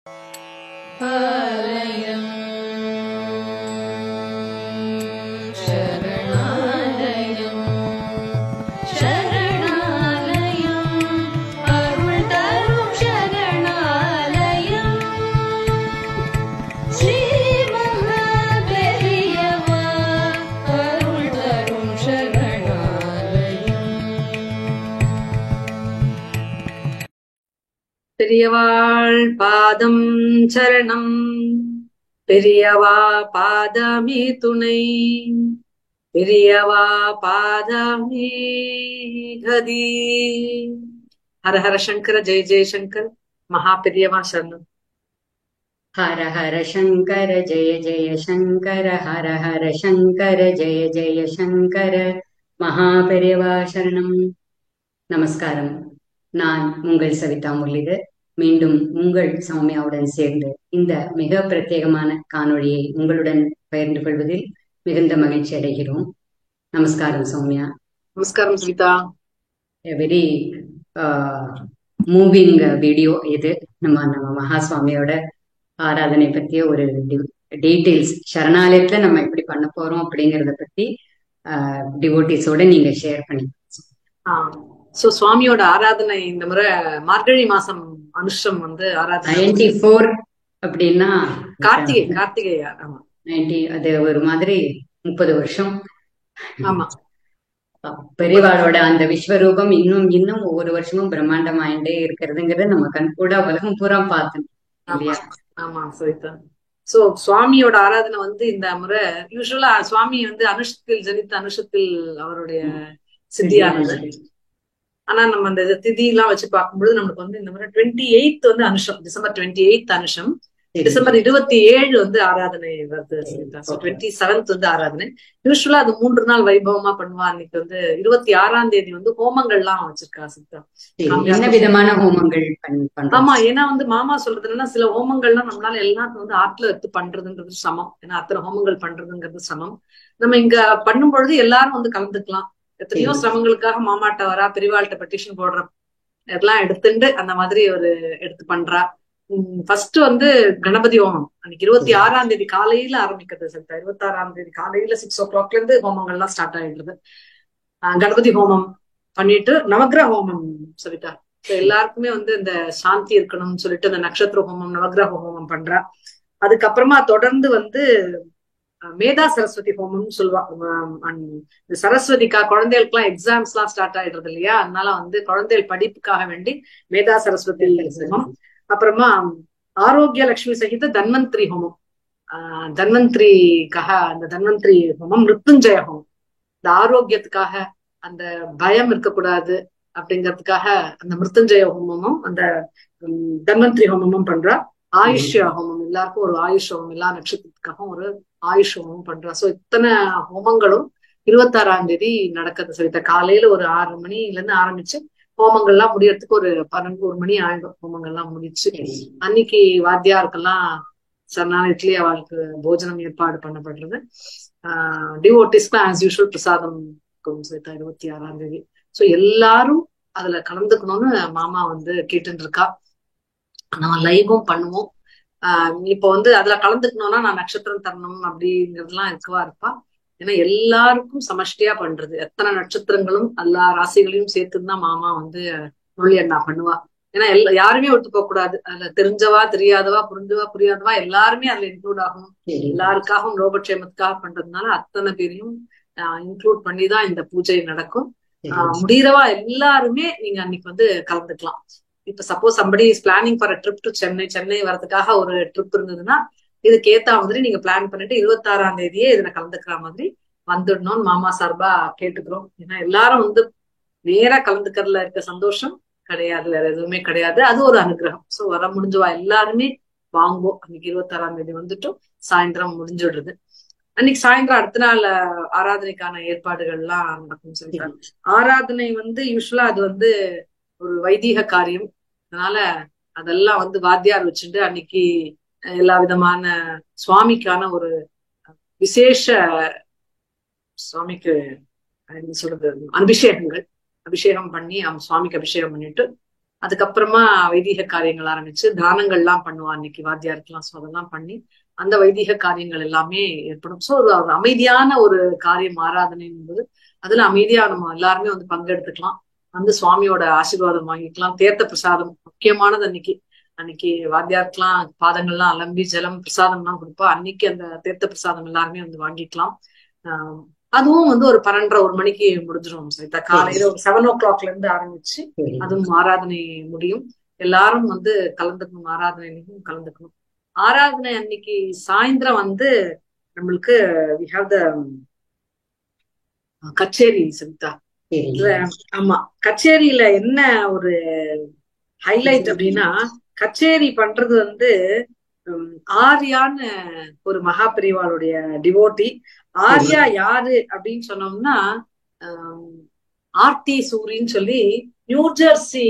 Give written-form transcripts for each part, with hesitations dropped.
ஆலயம் சரணாலயம் சரணாலயம் அருள் தரும் சரணாலயம் ஸ்ரீ மகாபெரியவா அருள் தரும் சரணாலயம். பெரியவாள் பாதம் சரணம், பெரியவா பாதமே துணை, பெரியவா பாதமே கதி. ஹர ஹர சங்கர, ஜெய ஜெய சங்கர். மகா பெரியவா சரணம். ஹர ஹர சங்கர ஜெய ஜெய சங்கர, ஹர ஹர சங்கர ஜெய ஜெய சங்கர, மகா பெரியவா சரணம். நமஸ்காரம். நான் உங்கள் சவிதா முரளிதர். மீண்டும் உங்கள் சௌமியாவுடன் சேர்ந்து இந்த மிக பிரத்யேகமான காணொளியை உங்களுடன் பகிர்ந்து கொள்வதில் மிகுந்த மகிழ்ச்சி அடைகிறோம். நமஸ்காரம் சௌமியா. நமஸ்காரம் சீதா. வெரி மூவிங் வீடியோ இது. நம்ம மகாசுவாமியோட ஆராதனை பத்திய ஒரு டீட்டெயில்ஸ், சரணாலயத்துல நம்ம எப்படி பண்ண போறோம் அப்படிங்கறத பத்தி டிவோட்டிஸோட நீங்க ஷேர் பண்ணி. சோ சுவாமியோட ஆராதனை இந்த முறை மார்கழி மாசம் அனுஷம் வந்து ஆராதனை 94 அப்படின்னா கார்த்திகையா. ஆமா 90, அது ஒரு மாதிரி 30 வருஷம். ஆமா, பெரியவாளோட அந்த விஸ்வரூபம் இன்னும் இன்னும் ஒவ்வொரு வருஷமும் பிரம்மாண்டமாயிட்டே இருக்கிறதுங்கிறது நம்ம கண் கூட உலகம் பூரா பார்த்தோம் இல்லையா? ஆமா சரிதா. சோ சுவாமியோட ஆராதனை வந்து இந்த முறை யூஸ்வலா சுவாமி வந்து அனுஷத்தில் ஜனித்த அனுஷத்தில் அவருடைய சித்தியானது. ஆனா நம்ம அந்த திதி எல்லாம் வச்சு பார்க்கும்போது நமக்கு வந்து இந்த முறை 28 வந்து அனுஷம், டிசம்பர் 28 அனுஷம், டிசம்பர் 27 வந்து ஆராதனை வருது. 27 வந்து ஆராதனை. யூஸ்வலா அது 3 நாள் வைபவமா பண்ணுவா. அன்னைக்கு வந்து 26ஆம் தேதி வந்து ஹோமங்கள் எல்லாம் வச்சிருக்கா சித்தா. என்ன விதமான ஹோமங்கள்? ஆமா, ஏன்னா வந்து மாமா சொல்றது என்னன்னா, சில ஹோமங்கள்லாம் நம்மளால எல்லாருக்கும் வந்து ஆற்றுல எடுத்து பண்றதுன்றது சமம். ஏன்னா அத்தனை ஹோமங்கள் பண்றதுங்கிறது சமம். நம்ம இங்க பண்ணும் பொழுது எல்லாரும் வந்து கலந்துக்கலாம். எத்தனையோ சிரமங்களுக்காக மாமாட்ட வரா, பெரியவாள்கிட்ட பெட்டிஷன் போடுற எல்லாம் எடுத்துட்டு அந்த மாதிரி ஒரு எடுத்து பண்றா. ஃபர்ஸ்ட் வந்து கணபதி ஹோமம் அன்னைக்கு 26ஆம் தேதி காலையில ஆரம்பிக்கிறது சத்தா. 26ஆம் தேதி காலையில 6 o'clock இருந்து ஹோமங்கள்லாம் ஸ்டார்ட் ஆயிடுறது. கணபதி ஹோமம் பண்ணிட்டு நவக்கிரக ஹோமம் சவிதா. எல்லாருக்குமே வந்து இந்த சாந்தி இருக்கணும்னு சொல்லிட்டு அந்த நட்சத்திர ஹோமம் நவக்கிரக ஹோமம் பண்றா. அதுக்கப்புறமா தொடர்ந்து வந்து மேதா சரஸ்வதி ஹோமம்னு சொல்லுவா. இந்த சரஸ்வதிக்கா குழந்தைகளுக்கு எல்லாம் எக்ஸாம்ஸ் எல்லாம் ஸ்டார்ட் ஆயிடுறது இல்லையா, அதனால வந்து குழந்தைகள் படிப்புக்காக வேண்டி மேதா சரஸ்வதி ஹோமம். அப்புறமா ஆரோக்கிய லட்சுமி சகித தன்வந்திரி ஹோமம், தன்வந்திரிக்காக அந்த தன்வந்திரி ஹோமம். மிருத்யுஞ்சய ஹோமம் இந்த ஆரோக்கியத்துக்காக, அந்த பயம் இருக்கக்கூடாது அப்படிங்கிறதுக்காக அந்த மிருத்யுஞ்சய ஹோமமும் அந்த தன்வந்திரி ஹோமமும் பண்றா. ஆயுஷ் ஹோமம், எல்லாருக்கும் ஒரு ஆயுஷ் ஹோமம், எல்லா நட்சத்திரத்துக்காகவும் ஒரு ஆயுஷ் ஹோமம் பண்றா. சோ இத்தனை ஹோமங்களும் 26ஆம் தேதி நடக்குது சரித்த. காலையில ஒரு 6 மணில இருந்து ஆரம்பிச்சு ஹோமங்கள்லாம் முடியறதுக்கு ஒரு 11 மணி ஆயிடும். ஹோமங்கள்லாம் முடிச்சு அன்னைக்கு வாத்தியாருக்கெல்லாம் சரணாலயத்திலேயே அவளுக்கு போஜனம் ஏற்பாடு பண்ணப்படுறது. டிவோட்டிஸ்க்கு ஆஸ் யூஷுவல் பிரசாதம் சரித்தா 26ஆம் தேதி. சோ எல்லாரும் அதுல கலந்துக்கணும்னு மாமா வந்து கேட்டுட்டு இருக்கா. நம்ம லைவும் பண்ணுவோம். இப்ப வந்து அதுல கலந்துக்கணும்னா நான் நட்சத்திரம் தரணும் அப்படிங்கிறதுலாம் இருப்பா. ஏன்னா எல்லாருக்கும் சமஷ்டியா பண்றது, எத்தனை நட்சத்திரங்களும் எல்லா ராசிகளையும் சேர்த்துதான் மாமா வந்து முரளி அண்ணா பண்ணுவா. ஏன்னா யாருமே ஒத்து போக கூடாது. அதுல தெரிஞ்சவா தெரியாதவா, புரிஞ்சவா புரியாதவா எல்லாருமே அதுல இன்க்ளூட் ஆகணும். எல்லாருக்காகவும் லோகக்ஷேமத்துக்காக பண்றதுனால அத்தனை பேரையும் இன்க்ளூட் பண்ணிதான் இந்த பூஜை நடக்கும். முடியறவா எல்லாருமே நீங்க அன்னைக்கு வந்து கலந்துக்கலாம். இப்ப suppose somebody is planning for a trip to Chennai வரதுக்காக ஒரு ட்ரிப் இருந்ததுன்னா இதுக்கு ஏத்த மாதிரி நீங்க பிளான் பண்ணிட்டு 26ஆம் தேதியே இதுல கலந்துக்கிற மாதிரி வந்துடணும்னு மாமா சார்பா கேட்டுக்கிறோம். ஏன்னா எல்லாரும் வந்து நேரா கலந்துக்கிறதுல இருக்க சந்தோஷம் கிடையாது, வேற எதுவுமே கிடையாது. அது ஒரு அனுகிரகம். சோ வர முடிஞ்சவா எல்லாருமே வாங்குவோம். அன்னைக்கு 26ஆம் தேதி வந்துட்டும் சாயந்தரம் முடிஞ்சிடுறது. அன்னைக்கு சாயந்தரம் அடுத்த நாள் ஆராதனைக்கான ஏற்பாடுகள் எல்லாம் நடக்கும் சொல்லிட்டாங்க. ஆராதனை வந்து யூஸ்வலா அது வந்து ஒரு வைதீக காரியம். அதனால அதெல்லாம் வந்து வாத்தியார் வச்சுட்டு அன்னைக்கு எல்லா விதமான சுவாமிக்கான ஒரு விசேஷ சுவாமிக்கு என்ன சொல்றது அபிஷேகம் பண்ணி சுவாமிக்கு அபிஷேகம் பண்ணிட்டு அதுக்கப்புறமா வைதிக காரியங்கள் ஆரம்பிச்சு தானங்கள்லாம் பண்ணுவா அன்னைக்கு வாத்தியாருக்கெல்லாம். ஸோ அதெல்லாம் பண்ணி அந்த வைதிக காரியங்கள் எல்லாமே ஏற்படும். ஸோ ஒரு அமைதியான ஒரு காரியம் ஆராதனை என்பது. அதுல அமைதியா நம்ம எல்லாருமே வந்து பங்கெடுத்துக்கலாம், வந்து சுவாமியோட ஆசீர்வாதம் வாங்கிக்கலாம். தீர்த்த பிரசாதம் முக்கியமானது அன்னைக்கு. அன்னைக்கு வாத்தியாருக்கெல்லாம் பாதங்கள்லாம் அலம்பி ஜலம் பிரசாதம் எல்லாம் கொடுப்பா. அன்னைக்கு அந்த தீர்த்த பிரசாதம் எல்லாருமே வந்து வாங்கிக்கலாம். அதுவும் வந்து ஒரு 12:30-1 மணிக்கு முடிஞ்சிடும் சரிதா. காலையில ஒரு 7 o'clock இருந்து ஆரம்பிச்சு அதுவும் ஆராதனை முடியும். எல்லாரும் வந்து கலந்துக்கணும், ஆராதனையிலும் கலந்துக்கணும். ஆராதனை அன்னைக்கு சாயந்தரம் வந்து நம்மளுக்கு we have the கச்சேரி சரிதா. ஆமா, கச்சேரியில என்ன ஒரு ஹைலைட் அப்படின்னா, கச்சேரி பண்றது வந்து ஆர்யான்னு ஒரு மகாபிரிவாளுடைய டிவோட்டி. ஆர்யா யாரு அப்படின்னு சொன்னோம்னா ஆர்த்தி சூரின்னு சொல்லி நியூஜெர்சி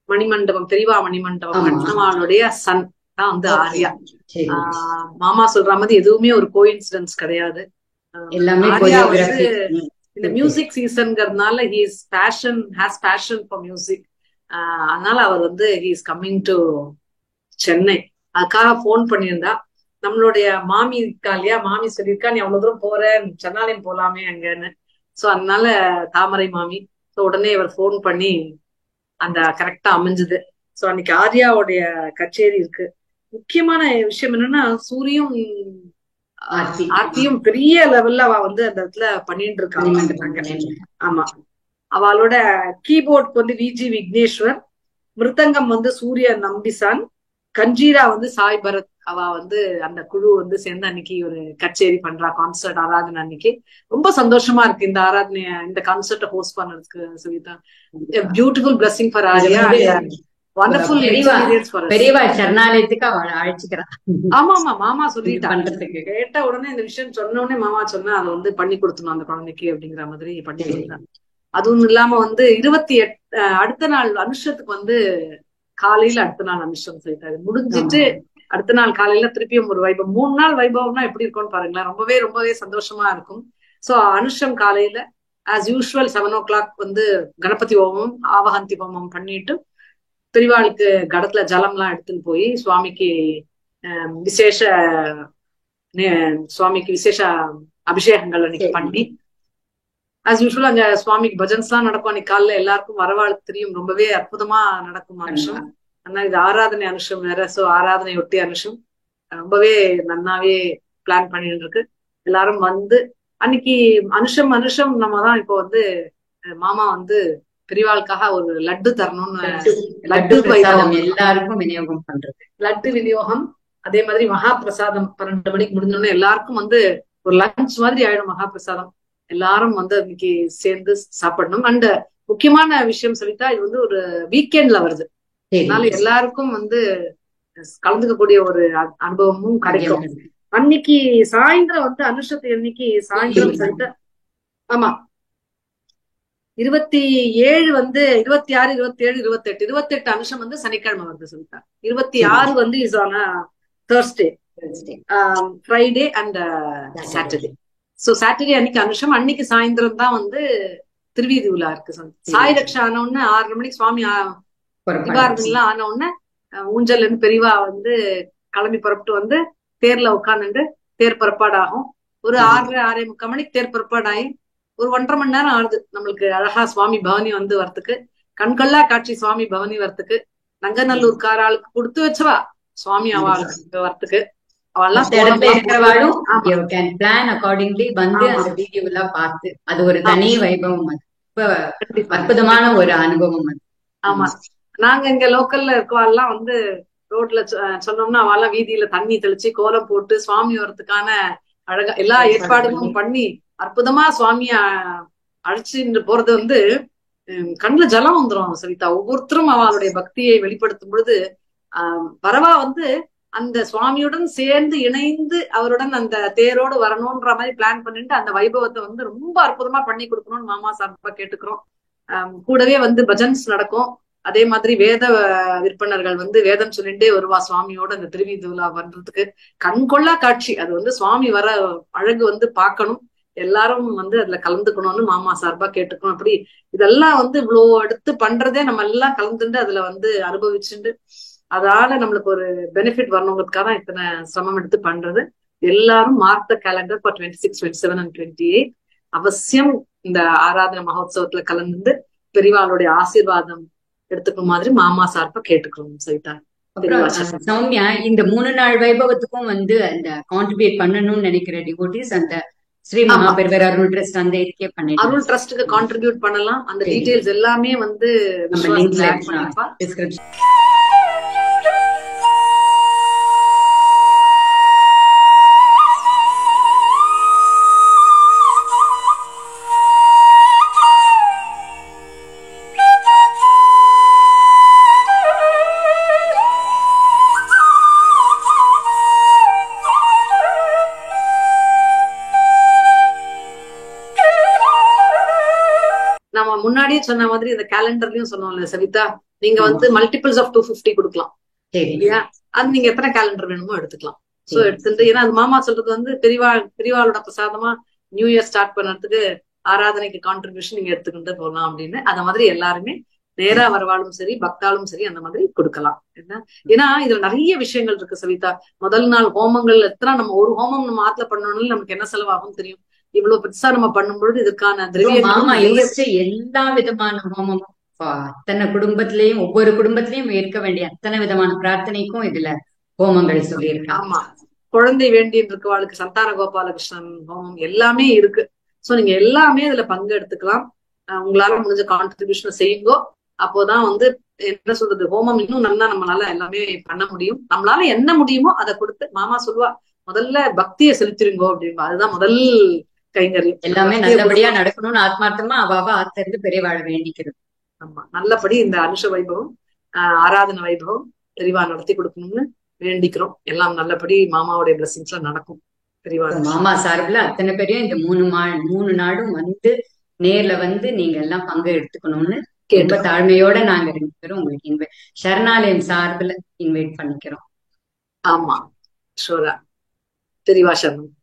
மணிமண்டபம், பெரியவா மணிமண்டபம் கட்டினவாளுடைய சன் தான் வந்து ஆர்யா. மாமா சொல்ற மாதிரி எதுவுமே ஒரு கோஇன்சிடென்ஸ் கிடையாது. ஆர்யா வந்து இந்த மியூசிக் சீசன்ங்கிறதுனால ஹேஸ் பேஷன் ஃபார் மியூசிக். அதனால அவர் வந்து he is coming to Chennai. அதுக்காக போன் பண்ணியிருந்தா. நம்மளுடைய மாமி இருக்கா இல்லையா, மாமி சொல்லியிருக்கா நீ அவ்வளவு தூரம் போற, சென்னாலயம் போலாமே அங்கன்னு. சோ அதனால தாமரை மாமி. சோ உடனே இவர் போன் பண்ணி அந்த கரெக்டா அமைஞ்சது. சோ அன்னைக்கு ஆர்யாவுடைய கச்சேரி இருக்கு. முக்கியமான விஷயம் என்னன்னா, சூரியும் ஆர்த்தியும் பெரிய லெவல்ல அவ வந்து அந்த இடத்துல பண்ணிட்டு இருக்காங்க. ஆமா, அவளோட கீபோர்டுக்கு வந்து விஜி விக்னேஸ்வர், மிருதங்கம் வந்து சூரிய நம்பிசான், கஞ்சீரா வந்து சாய் பரத். அவ வந்து அந்த குழு வந்து சேர்ந்து அன்னைக்கு ஒரு கச்சேரி பண்றா, கான்சர்ட் ஆராதனை அன்னைக்கு. ரொம்ப சந்தோஷமா இருக்கு இந்த ஆராதனைய, இந்த கான்சர்ட்டை ஹோஸ்ட் பண்ணதுக்கு Savitha. Beautiful blessing for Arya. Wonderful experience for Periyava சரணாலயத்துக்கு அவளை அழைச்சிக்கிறான். ஆமா ஆமா, மாமா சொல்லிட்டாங்க. கேட்ட உடனே இந்த விஷயம் சொன்ன உடனே மாமா சொன்னா அதை வந்து பண்ணி கொடுத்தணும் அந்த குழந்தைக்கு அப்படிங்கிற மாதிரி பண்ணி கொடுத்தாங்க. அதுவும் இல்லாம வந்து 28 அடுத்த நாள் அனுஷத்துக்கு வந்து காலையில அடுத்த நாள் அனுஷம் செய்தாரு. முடிஞ்சிட்டு அடுத்த நாள் காலையில திருப்பியும் ஒரு வைபவம். 3 நாள் வைபவம்னா எப்படி இருக்கும்னு பாருங்களேன். ரொம்பவே ரொம்பவே சந்தோஷமா இருக்கும். சோ அனுஷம் காலையில ஆஸ் யூஸ்வல் 7 o'clock வந்து கணபதி ஹோமம் ஆவஹந்தி ஹோமம் பண்ணிட்டு பெரியவாளுக்கு கடத்துல ஜலம் எல்லாம் எடுத்துன்னு போய் சுவாமிக்கு விசேஷ அபிஷேகங்கள் அன்னைக்கு பண்ணி ஆஸ் யூஸ்வல் அங்க சுவாமிக்கு பஜன்ஸ் எல்லாம் நடக்கும். அன்னைக்கு காலைல எல்லாருக்கும் வரவாளுக்கு தெரியும், ரொம்பவே அற்புதமா நடக்கும் அனுஷம். ஆனா இது ஆராதனை அனுஷம் வேற. சோ ஆராதனை ஒட்டி அனுஷம் ரொம்பவே நன்னாவே பிளான் பண்ணிட்டு இருக்கு. எல்லாரும் வந்து அன்னைக்கு அனுஷம் நம்ம தான் இப்போ வந்து மாமா வந்து பெரியவாளுக்காக ஒரு லட்டு தரணும்னு, லட்டு எல்லாருக்கும் விநியோகம் பண்றது, லட்டு விநியோகம். அதே மாதிரி மகா பிரசாதம் 12 மணிக்கு முடிஞ்சோடனே எல்லாருக்கும் வந்து ஒரு லஞ்ச் மாதிரி ஆயிடும் மகா பிரசாதம். எல்லாரும் வந்து இன்னைக்கு சேர்ந்து சாப்பிடணும். அண்ட் முக்கியமான விஷயம் சொல்லிட்டா, இது வந்து ஒரு வீக்கெண்ட்ல வருது. அதனால எல்லாருக்கும் வந்து கலந்துக்கக்கூடிய ஒரு அனுபவமும் கிடைக்கும். அன்னைக்கு சாயந்தரம் வந்து அனுஷத்து அன்னைக்கு சாயந்தரம் சொல்லிட்டு, ஆமா 27 வந்து 26, 27, 28 அனுஷம் வந்து சனிக்கிழமை வருது சொல்லிட்டா. 26 வந்து is on Thursday, Friday and Saturday. So Saturday அன்னைக்கு அனுஷம். அன்னைக்கு சாயந்தரம் தான் வந்து திருவீதி உலா இருக்கு. சாய் ரக்ஷா ஆன உடனே 6:30 மணிக்கு சுவாமி திவாரதெல்லாம் ஆன உடனே ஊஞ்சல்ல இருந்து பெரியவா வந்து கிளம்பி புறப்பட்டு வந்து தேர்ல உட்காந்துட்டு தேர் புறப்பாடு ஆகும். ஒரு 6:30-6:45 மணிக்கு தேர் புறப்பாடாயி ஒரு 1.5 மணி நேரம் ஆகுது நம்மளுக்கு அழகா சுவாமி பவனி வந்து வரத்துக்கு. கண்கொள்ளா காட்சி சுவாமி பவனி வரத்துக்கு. நங்கநல்லூர் காராளுக்கு கொடுத்து வச்சவா சுவாமி அவளுக்கு வரத்துக்கு. இருக்கிறவாளும் பிளான் அக்கார்டிங்லி வந்து அந்த வீடியோல பார்த்து அது ஒரு தனி வைபவம். அது அற்புதமான ஒரு அனுபவம் அது. ஆமா, நாங்க இங்க லோக்கல்ல இருக்கவாள்லாம் வந்து ரோட்ல சொன்னோம்னா அவெல்லாம் வீதியில தண்ணி தெளிச்சு கோலம் போட்டு சுவாமி வரத்துக்கான அழகா எல்லா ஏற்பாடுகளும் பண்ணி அற்புதமா சுவாமிய அழைச்சிட்டு போறது வந்து கண்ணுல ஜலம் வந்துரும் சவிதா. ஒவ்வொருத்தரும் அவளுடைய பக்தியை வெளிப்படுத்தும் பொழுது வரவா வந்து அந்த சுவாமியுடன் சேர்ந்து இணைந்து அவருடன் அந்த தேரோடு வரணும்ன்ற மாதிரி பிளான் பண்ணிட்டு அந்த வைபவத்தை வந்து ரொம்ப அற்புதமா பண்ணி கொடுக்கணும்னு மாமா சார்பா கேட்டுக்கிறோம். கூடவே வந்து பஜன்ஸ் நடக்கும். அதே மாதிரி வேத விற்பனர்கள் வந்து வேதம் சொல்லிட்டே வருவா சுவாமியோட அந்த திருவீதி உலா பண்றதுக்கு. கண்கொள்ளா காட்சி அது வந்து சுவாமி வர அழகு வந்து பார்க்கணும். எல்லாரும் வந்து அதுல கலந்துக்கணும்னு மாமா சார்பா கேட்டுக்கணும். அப்படி இதெல்லாம் வந்து இவ்வளோ எடுத்து பண்றதே நம்ம எல்லாம் கலந்துட்டு அதுல வந்து அனுபவிச்சுட்டு அதால நம்மளுக்கு ஒரு பெனிஃபிட் வரணுங்கிறதுக்காக தான் இத்தனை சிரமம் எடுத்து பண்றது. எல்லாரும் mark the calendar for 26, 27 and 28 அவசியம் இந்த ஆராதனை மகோத்சவத்துல கலந்து பெரியவாளுடைய ஆசீர்வாதம் எடுத்துக்கும் மாதிரி மாமா சார்பா கேட்டுக்கிறோம் சவிதா. அப்புறம் சௌமியா, இந்த 3 நாள் வைபவத்துக்கும் வந்து அந்த கான்ட்ரிபியூட் பண்ணணும்னு நினைக்கிற டிவோட்டிஸ் அந்த ஸ்ரீ மகாபெரிவர் அருள் ட்ரஸ்ட் அந்த இதுக்கே பண்ணிட்டு அருள் ட்ரஸ்ட்டுக்கு கான்ட்ரிபியூட் பண்ணலாம். அந்த டீடைல்ஸ் எல்லாமே வந்து நம்ம லிங்க்ல டிஸ்கிரிப்ஷன். நம்ம முன்னாடியே சொன்ன மாதிரி இந்த கேலண்டர்லயும் சொன்னோம்ல சவிதா, நீங்க வந்து மல்டிபிள்ஸ் ஆஃப் 250 கொடுக்கலாம் இல்லையா? அது நீங்க எத்தனை கேலண்டர் வேணுமோ எடுத்துக்கலாம். சோ எடுத்துட்டு, ஏன்னா அது மாமா சொல்றது வந்து பெரியவாளோட பிரசாதமா நியூ இயர் ஸ்டார்ட் பண்றதுக்கு ஆராதனைக்கு கான்ட்ரிபியூஷன் நீங்க எடுத்துக்கிட்டு போகலாம் அப்படின்னு. அந்த மாதிரி எல்லாருமே நேரா வரவாளும் சரி பக்தாலும் சரி அந்த மாதிரி கொடுக்கலாம். என்ன ஏன்னா இதுல நிறைய விஷயங்கள் இருக்கு சவிதா. முதல் நாள் ஹோமங்கள் எத்தனை, நம்ம ஒரு ஹோமம் நம்ம ஆத்துல பண்ணணும்னு நமக்கு என்ன செலவாகும் தெரியும். இவ்வளவு பெருசா நம்ம பண்ணும்பொழுது இதற்கான மாமா யோசிச்ச எல்லா விதமான ஹோமமும் அத்தனை குடும்பத்திலயும் ஒவ்வொரு குடும்பத்திலயும் இருக்க வேண்டிய அத்தனை விதமான பிரார்த்தனைக்கும் இதுல ஹோமங்கள் சொல்லியிருக்காங்க. ஆமா, குழந்தை வேண்டின்னு இருக்கவாளுக்கு சந்தான கோபாலகிருஷ்ணன் ஹோமம் எல்லாமே இருக்கு. சோ நீங்க எல்லாமே இதுல பங்கு எடுத்துக்கலாம். உங்களால முடிஞ்ச கான்ட்ரிபியூஷனை செய்யுங்கோ. அப்போதான் வந்து என்ன சொல்றது, ஹோமம் இன்னும் நல்லா நம்மளால எல்லாமே பண்ண முடியும். நம்மளால என்ன முடியுமோ அதை கொடுத்து, மாமா சொல்லுவா முதல்ல பக்தியை செலுத்திருங்கோ அப்படின்பா. அதுதான் முதல் கைங்கரியம். எல்லாமே நல்லபடியா நடக்கணும்னு ஆத்மார்த்தமா அவாவா ஆத்திருந்து பெரியவாழ வேண்டிக்கிறது. ஆமா, நல்லபடி இந்த அனுஷ வைபவம் ஆராதனை வைபவம் பெரியவா நடத்தி கொடுக்கணும்னு வேண்டிக்கிறோம். எல்லாம் நல்லபடி மாமாவுடைய பிளஸிங்ஸ்ல நடக்கும். பெரியவா மாமா சார்பில் அத்தனை பேரையும் இந்த 3 நாளும் வந்து நேர்ல வந்து நீங்க எல்லாம் பங்கு எடுத்துக்கணும்னு ரொம்ப தாழ்மையோட நாங்க 2 பேரும் உங்களுக்கு சரணாலயம் சார்பில் இன்வைட் பண்ணிக்கிறோம். ஆமா, ஷோரா. பெரியவா சரணம்.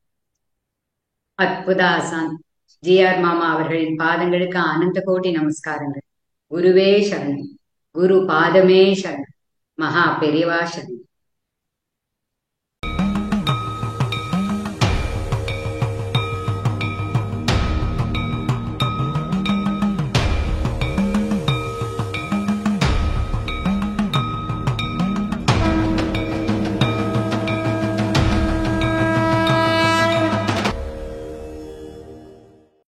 அற்புத ஆசான் ஜிஆர் மாமா அவர்களின் பாதங்களுக்கு ஆனந்த கோடி நமஸ்காரங்கள். குருவே சரணம், குரு பாதமே சரணம், மகா பெரியவா சரணம்.